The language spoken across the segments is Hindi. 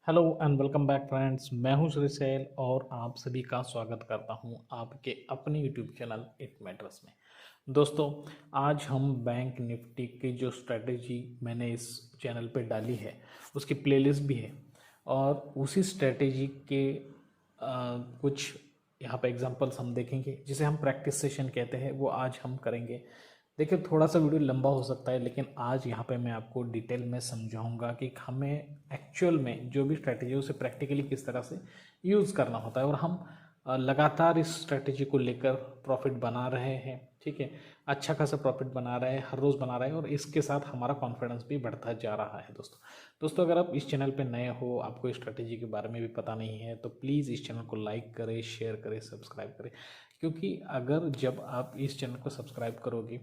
Hello and welcome back friends. मैं हूं श्री सैल और आप सभी का स्वागत करता हूं आपके अपने यूट्यूब चैनल इट मैटर्स में। दोस्तों, आज हम बैंक निफ्टी की जो स्ट्रेटेजी मैंने इस चैनल पे डाली है उसकी प्लेलिस्ट भी है और उसी स्ट्रेटेजी के कुछ यहाँ पे एग्जांपल्स हम देखेंगे जिसे हम प्रैक्टिस सेशन कहते हैं, वो आज हम करेंगे। देखिए, थोड़ा सा वीडियो लंबा हो सकता है लेकिन आज यहाँ पे मैं आपको डिटेल में समझाऊंगा कि हमें एक्चुअल में जो भी स्ट्रैटेजी है उसे प्रैक्टिकली किस तरह से यूज़ करना होता है और हम लगातार इस स्ट्रैटेजी को लेकर प्रॉफिट बना रहे हैं। ठीक है, अच्छा खासा प्रॉफिट बना रहे हैं, हर रोज़ बना रहे हैं और इसके साथ हमारा कॉन्फिडेंस भी बढ़ता जा रहा है। दोस्तों अगर आप इस चैनल पे नए हो, आपको इस स्ट्रैटेजी के बारे में भी पता नहीं है, तो प्लीज़ इस चैनल को लाइक करें, शेयर करें, सब्सक्राइब करें। क्योंकि अगर जब आप इस चैनल को सब्सक्राइब करोगे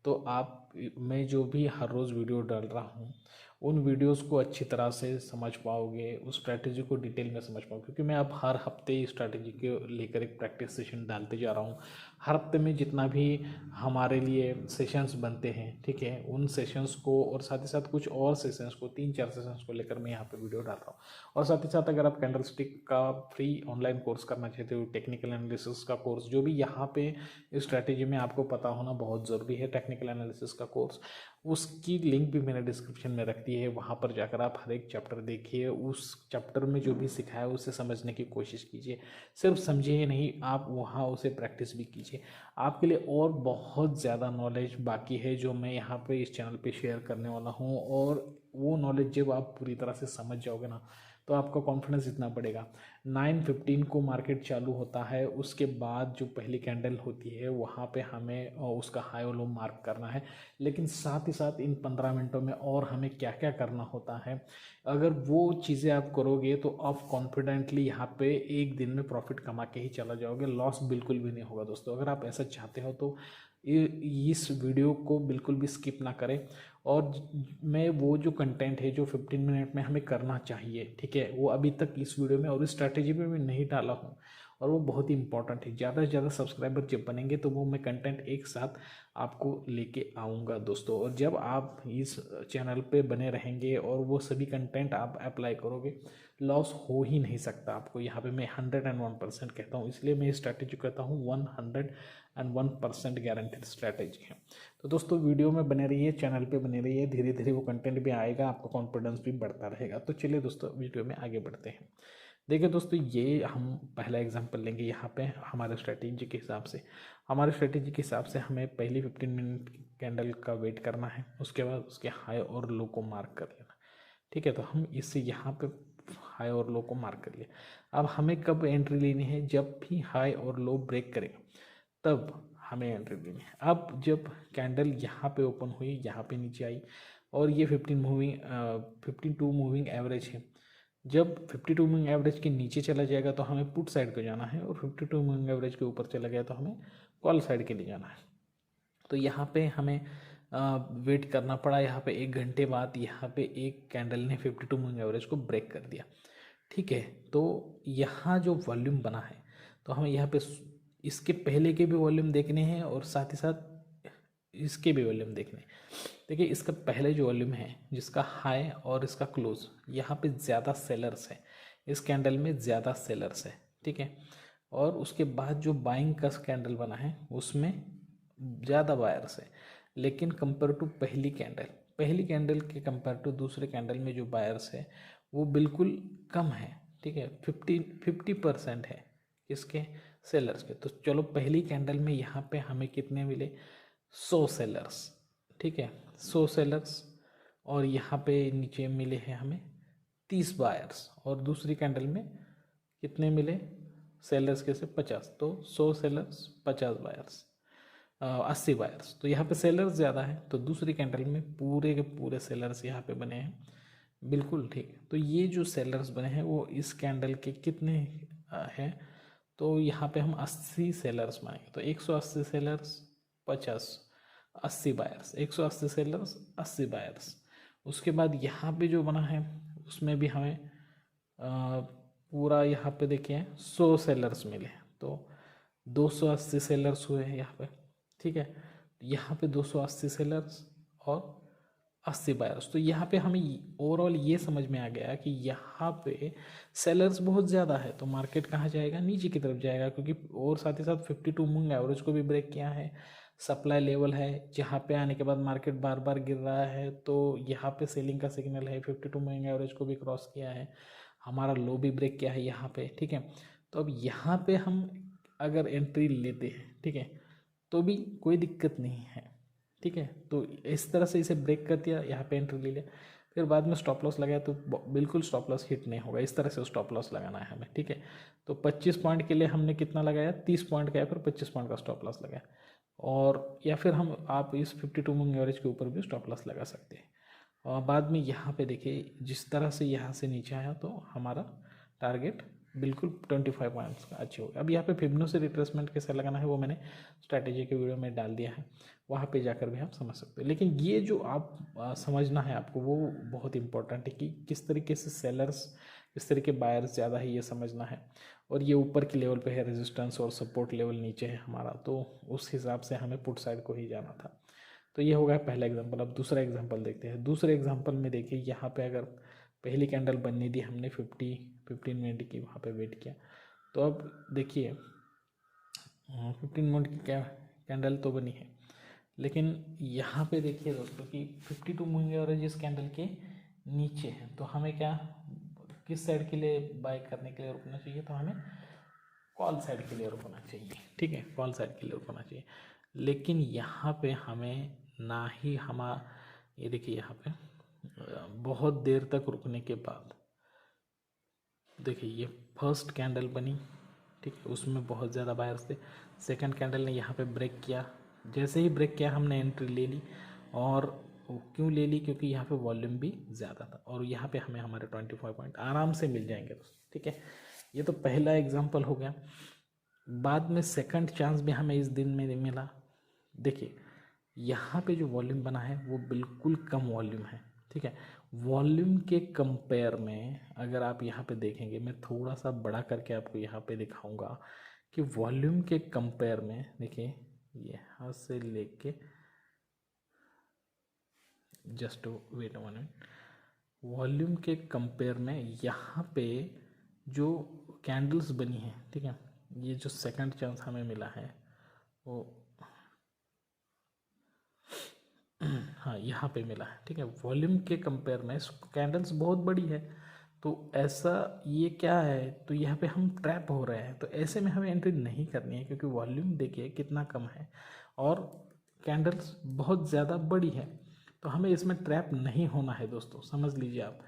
तो आप मैं जो भी हर रोज़ वीडियो डाल रहा हूँ उन वीडियोस को अच्छी तरह से समझ पाओगे, उस स्ट्रैटेजी को डिटेल में समझ पाओगे। क्योंकि मैं अब हर हफ्ते इस स्ट्रैटेजी के लेकर एक प्रैक्टिस सेशन डालते जा रहा हूँ। हर हफ्ते में जितना भी हमारे लिए सेशंस बनते हैं, ठीक है, उन सेशंस को और साथ ही साथ कुछ और सेशंस को, 3-4 सेशंस को लेकर मैं यहाँ पे वीडियो डाल रहा हूँ। और साथ ही साथ अगर आप कैंडलस्टिक का फ्री ऑनलाइन कोर्स करना चाहते हो, टेक्निकल एनालिसिस का कोर्स, जो भी यहाँ पे इस स्ट्रैटेजी में आपको पता होना बहुत ज़रूरी है, टेक्निकल एनालिसिस का कोर्स, उसकी लिंक भी मैंने डिस्क्रिप्शन में रख दी है। वहाँ पर जाकर आप हर एक चैप्टर देखिए, उस चैप्टर में जो भी सिखाया है उसे समझने की कोशिश कीजिए। सिर्फ समझिए नहीं, आप वहाँ उसे प्रैक्टिस भी कीजिए। आपके लिए और बहुत ज़्यादा नॉलेज बाकी है जो मैं यहाँ पे इस चैनल पे शेयर करने वाला हूँ। और वो नॉलेज जब आप पूरी तरह से समझ जाओगे ना, तो आपका कॉन्फिडेंस इतना बढ़ेगा। 9:15 को मार्केट चालू होता है, उसके बाद जो पहली कैंडल होती है वहाँ पे हमें उसका हाई और लो मार्क करना है। लेकिन साथ ही साथ इन 15 मिनटों में और हमें क्या क्या करना होता है, अगर वो चीज़ें आप करोगे तो आप कॉन्फिडेंटली यहाँ पे एक दिन में प्रॉफिट कमा के ही चला जाओगे। लॉस बिल्कुल भी नहीं होगा। दोस्तों, अगर आप ऐसा चाहते हो तो इस वीडियो को बिल्कुल भी स्किप ना करें। और मैं वो जो कंटेंट है जो 15 मिनट में हमें करना चाहिए, ठीक है, वो अभी तक इस वीडियो में और इस स्ट्रैटेजी में मैं नहीं डाला हूँ और वो बहुत ही इंपॉर्टेंट है। ज़्यादा से ज़्यादा सब्सक्राइबर जब बनेंगे तो वो मैं कंटेंट एक साथ आपको लेके आऊँगा दोस्तों। और जब आप इस चैनल पे बने रहेंगे और वो सभी कंटेंट आप अप्लाई करोगे, लॉस हो ही नहीं सकता आपको। यहाँ पे मैं 101% कहता हूँ, इसलिए मैं ये स्ट्रैटेजी कहता हूँ 101% गारंटेड स्ट्रैटेजी है। तो दोस्तों, वीडियो में बने रहिए, चैनल पे बने रहिए, धीरे धीरे वो कंटेंट भी आएगा, आपका कॉन्फिडेंस भी बढ़ता रहेगा। तो चलिए दोस्तों, वीडियो में आगे बढ़ते हैं। देखिए दोस्तों, ये हम पहला एग्जांपल लेंगे यहाँ पे हमारे स्ट्रेटेजी के हिसाब से। हमारे स्ट्रेटेजी के हिसाब से हमें पहली 15 मिनट कैंडल का वेट करना है, उसके बाद उसके हाई और लो को मार्क कर लेना। ठीक है, तो हम इससे यहाँ पे हाई और लो को मार्क कर लिया। अब हमें कब एंट्री लेनी है? जब भी हाई और लो ब्रेक करेगा तब हमें एंट्री लेनी है। अब जब कैंडल यहाँ पे ओपन हुई, यहाँ पे नीचे आई और ये 52 मूविंग एवरेज है। जब 52 मूविंग एवरेज के नीचे चला जाएगा तो हमें पुट साइड को जाना है और 52 मूविंग एवरेज के ऊपर चला गया तो हमें कॉल साइड के लिए जाना है। तो यहाँ पे हमें वेट करना पड़ा। यहाँ पे 1 घंटे बाद यहाँ पे एक कैंडल ने 52 मूविंग एवरेज को ब्रेक कर दिया। ठीक है, तो यहाँ जो वॉल्यूम बना है, तो हमें यहाँ पे इसके पहले के भी वॉल्यूम देखने हैं और साथ ही साथ इसके भी वॉल्यूम देखने हैं। देखिए, इसका पहले जो वॉल्यूम है जिसका हाई और इसका क्लोज, यहाँ पे ज़्यादा सेलर्स है, इस कैंडल में ज़्यादा सेलर्स है। ठीक है, और उसके बाद जो बाइंग का कैंडल बना है उसमें ज़्यादा बायर्स है। लेकिन कंपेयर टू पहली कैंडल के कंपेयर टू दूसरे कैंडल में जो बायर्स है वो बिल्कुल कम है। ठीक है, 50% है इसके सेलर्स के। तो चलो, पहली कैंडल में यहाँ पे हमें कितने मिले? 100 सेलर्स। ठीक है, 100 सेलर्स। और यहाँ पे नीचे मिले हैं हमें 30 बायर्स। और दूसरी कैंडल में कितने मिले सेलर्स के? से 50। तो 100 सेलर्स, 50 बायर्स, 80 बायर्स। तो यहाँ पे सेलर्स ज़्यादा है, तो दूसरी कैंडल में पूरे के पूरे सेलर्स यहाँ पे बने हैं। बिल्कुल ठीक है, तो ये जो सेलर्स बने हैं वो इस कैंडल के कितने हैं? तो यहाँ पे हम 80 सेलर्स मानेंगे। तो 180 सेलर्स, 50, 80 बायर्स, 180 सेलर्स, 80 बायर्स। उसके बाद यहाँ पे जो बना है उसमें भी हमें पूरा यहाँ पे देखिए 100 सेलर्स मिले। तो 280 सेलर्स हुए हैं यहाँ पे। ठीक है, यहाँ पे 280 सेलर्स और 80 बायर्स। तो यहाँ पे हमें ओवरऑल ये समझ में आ गया कि यहाँ पे सेलर्स बहुत ज़्यादा है, तो मार्केट कहाँ जाएगा, नीचे की तरफ जाएगा, क्योंकि और साथ ही साथ 52 मूविंग एवरेज को भी ब्रेक किया है। सप्लाई लेवल है जहाँ पे आने के बाद मार्केट बार बार गिर रहा है, तो यहाँ पे सेलिंग का सिग्नल है। 52 मूविंग एवरेज को भी क्रॉस किया है, हमारा लो भी ब्रेक किया है यहाँ पे, ठीक है। तो अब यहाँ पे हम अगर एंट्री लेते हैं, ठीक है, तो भी कोई दिक्कत नहीं है, ठीक है। तो इस तरह से इसे ब्रेक कर दिया, यहाँ पे एंट्री ले लिया, फिर बाद में स्टॉप लॉस लगाया तो बिल्कुल स्टॉप लॉस हिट नहीं होगा। इस तरह से स्टॉप लॉस लगाना है हमें, ठीक है। तो 25 पॉइंट के लिए हमने कितना लगाया, 30 पॉइंट का या फिर 25 पॉइंट का स्टॉप लॉस लगाया, और या फिर हम आप इस 52 मूविंग एवरेज के ऊपर भी स्टॉप लॉस लगा सकते हैं। और बाद में यहाँ पे देखिए जिस तरह से यहाँ से नीचे आया तो हमारा टारगेट बिल्कुल 25 पॉइंट्स का अच्छे हो गया। अब यहाँ पे फिबोनाची रिट्रेसमेंट कैसे लगाना है वो मैंने स्ट्रैटेजी के वीडियो में डाल दिया है, वहाँ पे जाकर भी आप समझ सकते हो। लेकिन ये जो आप समझना है आपको वो बहुत इंपॉर्टेंट है कि किस तरीके से सेलर्स, किस तरीके बायर्स ज़्यादा है, ये समझना है। और ये ऊपर के लेवल पे है रेजिस्टेंस और सपोर्ट लेवल नीचे है हमारा, तो उस हिसाब से हमें पुट साइड को ही जाना था। तो ये हो गया पहला एग्जांपल। अब दूसरा एग्जांपल देखते हैं। दूसरे एग्जांपल में देखिए यहाँ पे अगर पहली कैंडल बनने दी हमने 15 मिनट की, वहाँ पे वेट किया, तो अब देखिए 15 मिनट की क्या कैंडल तो बनी है, लेकिन यहाँ पे देखिए दोस्तों कि 52 मूविंग एवरेज इस कैंडल के नीचे है, तो हमें क्या, किस साइड के लिए बाय करने के लिए रुकना चाहिए, तो हमें कॉल साइड के लिए रुकना चाहिए, ठीक है, कॉल साइड के लिए रुकना चाहिए। लेकिन यहाँ पे हमें ना ही ये देखिए यहाँ पे बहुत देर तक रुकने के बाद देखिए ये फर्स्ट कैंडल बनी, ठीक है, उसमें बहुत ज़्यादा बायर्स थे। सेकंड कैंडल ने यहाँ पे ब्रेक किया, जैसे ही ब्रेक किया हमने एंट्री ले ली, और क्यों ले ली, क्योंकि यहाँ पे वॉल्यूम भी ज़्यादा था, और यहाँ पे हमें हमारे 25 पॉइंट आराम से मिल जाएंगे दोस्तों, ठीक है। ये तो पहला एग्जाम्पल हो गया। बाद में सेकंड चांस भी हमें इस दिन में मिला। देखिए यहाँ पे जो वॉल्यूम बना है वो बिल्कुल कम वॉल्यूम है, ठीक है। वॉल्यूम के कंपेयर में अगर आप यहाँ पे देखेंगे, मैं थोड़ा सा बड़ा करके आपको यहाँ पे दिखाऊंगा कि वॉल्यूम के कंपेयर में देखिए यहाँ से लेके, just wait one minute, volume के कंपेयर में यहाँ पे जो कैंडल्स बनी है, ठीक है, ये जो सेकंड चांस हमें मिला है वो हाँ यहाँ पे मिला है, ठीक है। वॉल्यूम के कंपेयर में कैंडल्स बहुत बड़ी है, तो ऐसा ये क्या है, तो यहाँ पे हम ट्रैप हो रहे हैं, तो ऐसे में हमें एंट्री नहीं करनी है, क्योंकि वॉल्यूम देखिए कितना कम है और कैंडल्स बहुत ज़्यादा बड़ी है, तो हमें इसमें ट्रैप नहीं होना है दोस्तों, समझ लीजिए आप।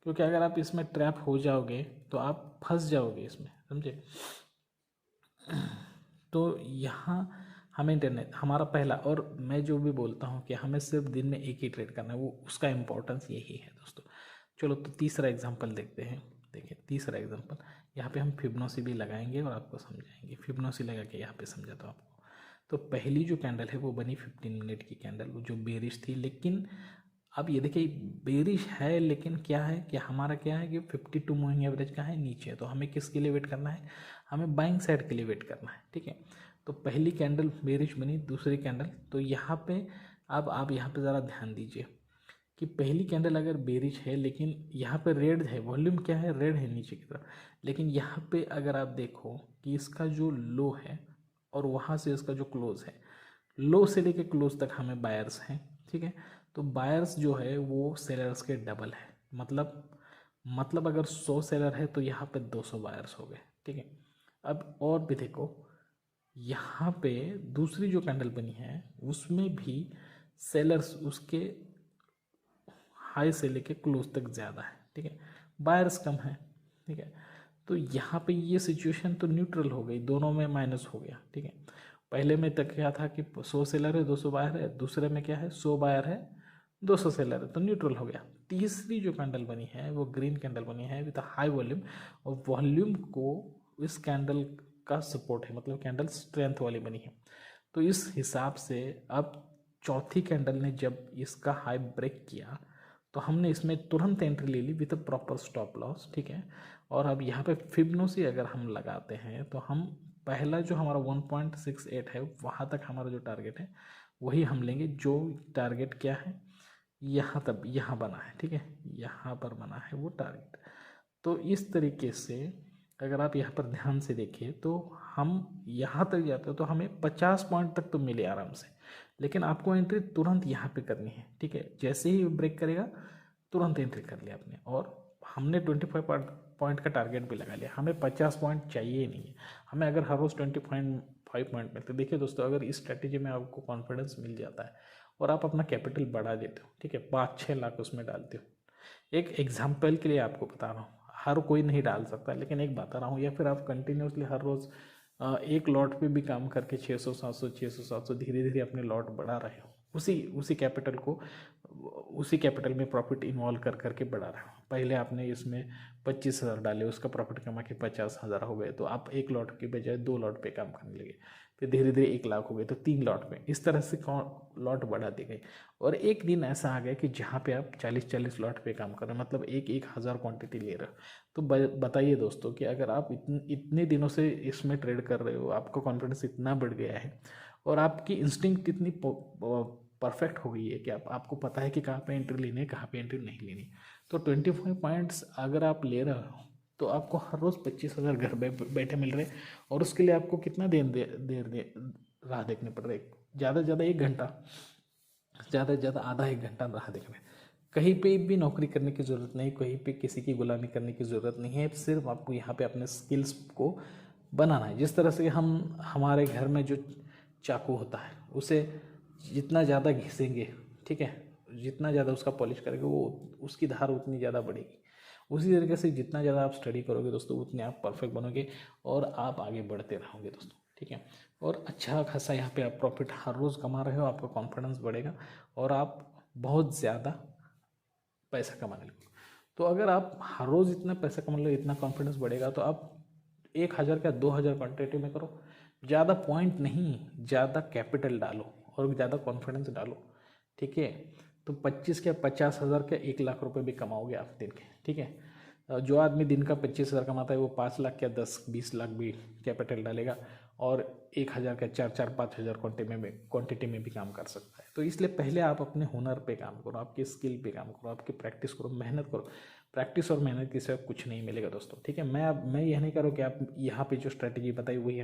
क्योंकि अगर आप इसमें ट्रैप हो जाओगे तो आप फंस जाओगे इसमें, समझे। तो यहाँ हमें इंटरनेट हमारा पहला, और मैं जो भी बोलता हूँ कि हमें सिर्फ दिन में एक ही ट्रेड करना है, वो उसका इम्पोर्टेंस यही है दोस्तों। चलो तो तीसरा एग्जांपल देखते हैं। देखिए तीसरा एग्जांपल, यहाँ पे हम फिबोनाची भी लगाएंगे और आपको समझाएंगे। फिबोनाची लगा के यहाँ पे समझाता हूँ आपको। तो पहली जो कैंडल है वो बनी 15 मिनट की कैंडल, वो जो बेरिश थी, लेकिन अब ये देखिए बेरिश है, लेकिन क्या है कि हमारा क्या है कि 52 मूविंग एवरेज का है नीचे, तो हमें किसके लिए वेट करना है, हमें बाइंग साइड के लिए वेट करना है, ठीक है। तो पहली कैंडल बेरिश बनी, दूसरी कैंडल, तो यहाँ पे अब आप यहाँ पे ज़रा ध्यान दीजिए कि पहली कैंडल अगर बेरिश है, लेकिन यहाँ पे रेड है, वॉल्यूम क्या है, रेड है नीचे की तरफ, लेकिन यहाँ पे अगर आप देखो कि इसका जो लो है और वहाँ से इसका जो क्लोज है, लो से लेके क्लोज तक हमें बायर्स हैं, ठीक है। तो बायर्स जो है वो सेलर्स के डबल है, मतलब अगर 100 सेलर है तो यहाँ पे 200 बायर्स हो गए, ठीक है। अब और भी देखो, यहाँ पे दूसरी जो कैंडल बनी है उसमें भी सेलर्स उसके हाई से लेके क्लोज तक ज़्यादा है, ठीक है, बायर्स कम है, ठीक है। तो यहाँ पे ये सिचुएशन तो न्यूट्रल हो गई, दोनों में माइनस हो गया, ठीक है। पहले में तक क्या था कि 100 सेलर है 200 बायर है, दूसरे में क्या है 100 बायर है 200 सेलर है, तो न्यूट्रल हो गया। तीसरी जो कैंडल बनी है वो ग्रीन कैंडल बनी है विद हाई वॉल्यूम, और वॉल्यूम को इस कैंडल का सपोर्ट है, मतलब कैंडल स्ट्रेंथ वाली बनी है। तो इस हिसाब से अब चौथी कैंडल ने जब इसका हाई ब्रेक किया तो हमने इसमें तुरंत एंट्री ले ली विद प्रॉपर स्टॉप लॉस, ठीक है। और अब यहाँ पे फिबोनाची अगर हम लगाते हैं तो हम पहला जो हमारा 1.68 है वहाँ तक हमारा जो टारगेट है वही हम लेंगे। जो टारगेट क्या है यहाँ तक यहाँ बना है, ठीक है, यहाँ पर बना है वो टारगेट। तो इस तरीके से अगर आप यहाँ पर ध्यान से देखिए तो हम यहाँ तक जाते हैं तो हमें 50 पॉइंट तक तो मिले आराम से, लेकिन आपको एंट्री तुरंत यहाँ पे करनी है, ठीक है। जैसे ही ब्रेक करेगा तुरंत एंट्री कर लिया आपने, और हमने 25 पॉइंट का टारगेट भी लगा लिया। हमें 50 पॉइंट चाहिए नहीं है, हमें अगर हर रोज़ 25 पॉइंट मिलते। देखिए दोस्तों, अगर इस स्ट्रैटेजी में आपको कॉन्फिडेंस मिल जाता है और आप अपना कैपिटल बढ़ा देते हो, ठीक है, 5-6 लाख उसमें डालते हो। एक एग्जाम्पल के लिए आपको बता रहा हूँ, हर कोई नहीं डाल सकता, लेकिन एक बता रहा हूँ। या फिर आप कंटिन्यूसली हर रोज़ एक लॉट पे भी काम करके 600 700 धीरे धीरे अपने लॉट बढ़ा रहे हो, उसी कैपिटल को उसी कैपिटल में प्रॉफिट इन्वॉल्व कर करके बढ़ा रहे हो। पहले आपने इसमें 25,000 डाले, उसका प्रॉफिट कमा के 50,000 हो गए, तो आप एक लॉट के बजाय 2 लॉट पे काम करने लगे। फिर धीरे धीरे 1 लाख हो गए तो 3 लॉट पे, इस तरह से लॉट बढ़ा दी गई। और एक दिन ऐसा आ गया कि जहाँ पे आप 40-40 लॉट पे काम कर रहे हो, मतलब 1,000 क्वांटिटी ले रहे हो। तो बताइए दोस्तों कि अगर आप इतने दिनों से इसमें ट्रेड कर रहे हो, आपका कॉन्फिडेंस इतना बढ़ गया है और आपकी इंस्टिंक्ट इतनी परफेक्ट हो गई है कि आपको पता है कि कहाँ पे एंट्री लेनी है, कहाँ पे एंट्री नहीं लेनी। तो 25 पॉइंट्स अगर आप ले रहे हो तो आपको हर रोज़ 25,000 घर बैठे मिल रहे, और उसके लिए आपको कितना देर राह देखने पड़ रही, ज़्यादा से ज़्यादा 1 घंटा, ज़्यादा से ज़्यादा आधा 1 घंटा राह देखने। कहीं पे भी नौकरी करने की ज़रूरत नहीं, कहीं पे किसी की गुलामी करने की ज़रूरत नहीं है, सिर्फ आपको यहाँ पे अपने स्किल्स को बनाना है। जिस तरह से हम हमारे घर में जो चाकू होता है उसे जितना ज़्यादा घिसेंगे, ठीक है, जितना ज़्यादा उसका पॉलिश करेंगे वो उसकी धार उतनी ज़्यादा बढ़ेगी। उसी तरीके से जितना ज़्यादा आप स्टडी करोगे दोस्तों, उतने आप परफेक्ट बनोगे और आप आगे बढ़ते रहोगे दोस्तों, ठीक है। और अच्छा खासा यहाँ पे आप प्रॉफिट हर रोज़ कमा रहे हो, आपका कॉन्फिडेंस बढ़ेगा और आप बहुत ज़्यादा पैसा कमाने लगोगे। तो अगर आप हर रोज़ इतना पैसा कमा लो, इतना कॉन्फिडेंस बढ़ेगा, तो आप 1,000 का 2,000 क्वान्टिटी में करो। ज़्यादा पॉइंट नहीं, ज़्यादा कैपिटल डालो और ज़्यादा कॉन्फिडेंस डालो, ठीक है। तो 25 के 50,000 के 1 लाख रुपए भी कमाओगे आप दिन के, ठीक है। जो आदमी दिन का 25,000 कमाता है वो 5 लाख या 10-20 लाख भी कैपिटल डालेगा और 1,000 का 4-5 हज़ार क्वांटिटी में भी काम कर सकता है। तो इसलिए पहले आप अपने हुनर पे काम करो, आपकी स्किल पे काम करो, आपकी प्रैक्टिस करो, मेहनत करो। प्रैक्टिस और मेहनत के सिवा कुछ नहीं मिलेगा दोस्तों, ठीक है। मैं यह नहीं करूँ कि आप यहाँ पे जो स्ट्रैटेजी बताई वही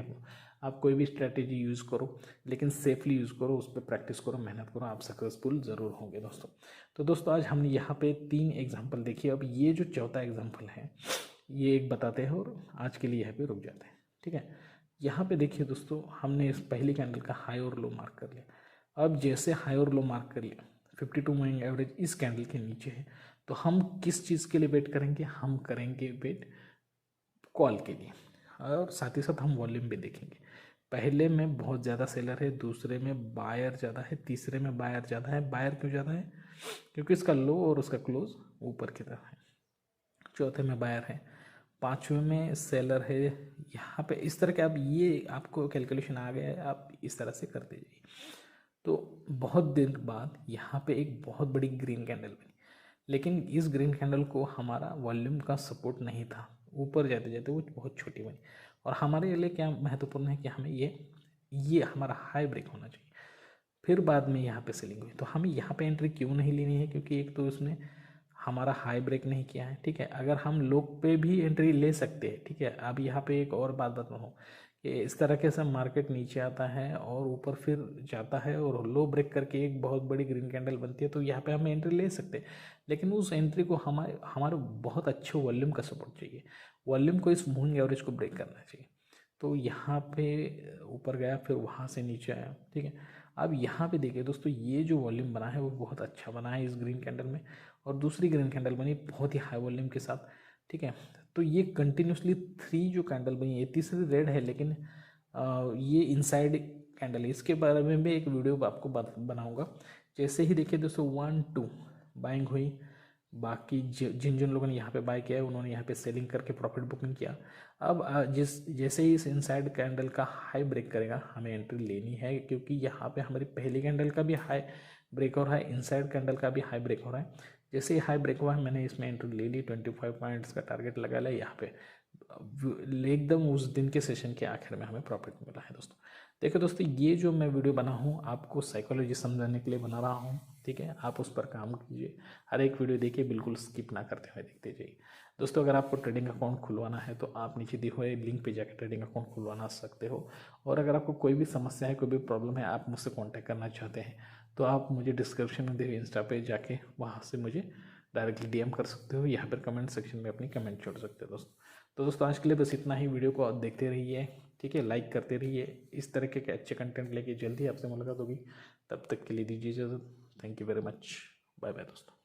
आप कोई भी स्ट्रैटेजी यूज़ करो, लेकिन सेफली यूज़ करो, उस पर प्रैक्टिस करो, मेहनत करो, आप सक्सेसफुल ज़रूर होंगे दोस्तों। तो दोस्तों आज हमने यहाँ पे 3 एग्जाम्पल देखिए। अब ये जो चौथा एग्जाम्पल है ये एक बताते हैं और आज के लिए यहाँ पे रुक जाते हैं, ठीक है। यहाँ पे देखिए दोस्तों, हमने इस पहली कैंडल का हाई और लो मार्क कर लिया। अब जैसे हाई और लो मार्क कर लिया, 52 मूविंग एवरेज इस कैंडल के नीचे है, तो हम किस चीज़ के लिए वेट करेंगे? हम करेंगे वेट कॉल के लिए, और साथ ही साथ हम वॉल्यूम भी देखेंगे। पहले में बहुत ज़्यादा सेलर है, दूसरे में बायर ज़्यादा है, तीसरे में बायर ज़्यादा है। बायर क्यों ज़्यादा है? क्योंकि इसका लो और उसका क्लोज ऊपर की तरफ है। चौथे में बायर है, पाँचवें में सेलर है। यहाँ पे इस तरह के आप ये आपको कैलकुलेशन आ गया है, आप इस तरह से करते जाइए। तो बहुत दिन बाद यहाँ पे एक बहुत बड़ी ग्रीन कैंडल बनी, लेकिन इस ग्रीन कैंडल को हमारा वॉल्यूम का सपोर्ट नहीं था, ऊपर जाते जाते वो बहुत छोटी बनी। और हमारे लिए क्या महत्वपूर्ण है कि हमें ये हमारा हाई ब्रेक होना चाहिए। फिर बाद में यहाँ पे सेलिंग हुई, तो हमें यहाँ पे एंट्री क्यों नहीं लेनी है? क्योंकि एक तो उसने हमारा हाई ब्रेक नहीं किया है, ठीक है। अगर हम लो पे भी एंट्री ले सकते हैं, ठीक है। अब यहाँ पे एक और बात बताऊँ कि इस तरह से मार्केट नीचे आता है और ऊपर फिर जाता है और लो ब्रेक करके एक बहुत बड़ी ग्रीन कैंडल बनती है, तो यहाँ पे हम एंट्री ले सकते हैं। लेकिन उस एंट्री को हमारे बहुत अच्छे वॉल्यूम का सपोर्ट चाहिए, वॉल्यूम को, इस मूविंग एवरेज को ब्रेक करना चाहिए। तो यहाँ पे ऊपर गया, फिर वहाँ से नीचे आया, ठीक है। अब यहाँ पे देखिए दोस्तों, ये जो वॉल्यूम बना है वो बहुत अच्छा बना है इस ग्रीन कैंडल में, और दूसरी ग्रीन कैंडल बनी बहुत ही हाई वॉल्यूम के साथ, ठीक है। तो ये कंटिन्यूसली 3 जो कैंडल बनी है, तीसरी रेड है लेकिन ये इनसाइड कैंडल है। इसके बारे में भी एक वीडियो आपको बनाऊंगा। जैसे ही देखिए दोस्तों 1-2 बाइंग हुई, बाकी जिन जिन लोगों ने यहाँ पे बाय किया है उन्होंने यहाँ पे सेलिंग करके प्रॉफिट बुकिंग किया। अब जैसे ही इस इनसाइड कैंडल का हाई ब्रेक करेगा हमें एंट्री लेनी है, क्योंकि यहाँ पे हमारी पहली कैंडल का भी हाई ब्रेक हो रहा है, इनसाइड कैंडल का भी हाई ब्रेक हो रहा है। जैसे ही हाई ब्रेक हुआ है मैंने इसमें एंट्री ले ली, 25 पॉइंट्स का टारगेट लगा लिया यहाँ पे। एकदम उस दिन के सेशन के आखिर में हमें प्रॉफिट मिला है दोस्तों। देखो दोस्तों, ये जो मैं वीडियो बना हूँ आपको साइकोलॉजी समझाने के लिए बना रहा हूँ, ठीक है, आप उस पर काम कीजिए, हर एक वीडियो देखिए, बिल्कुल स्किप ना करते हुए देखते जाइए। दोस्तों अगर आपको ट्रेडिंग अकाउंट खुलवाना है तो आप नीचे दिए हुए लिंक पे जाकर ट्रेडिंग अकाउंट खुलवाना सकते हो। और अगर आपको कोई भी समस्या है, कोई भी प्रॉब्लम है, आप मुझसे कॉन्टैक्ट करना चाहते हैं तो आप मुझे डिस्क्रिप्शन में दिए हुए इंस्टा पे जाके वहाँ से मुझे डायरेक्टली डीएम कर सकते हो, यहाँ पर कमेंट सेक्शन में अपनी कमेंट छोड़ सकते हो दोस्तों। तो दोस्तों आज के लिए बस इतना ही, वीडियो को देखते रहिए, ठीक है, लाइक करते रहिए। इस तरह के अच्छे कंटेंट लेके जल्दी आपसे मुलाकात होगी, तब तक के लिए दीजिए इजाज़त। Thank you very much, bye bye दोस्तों।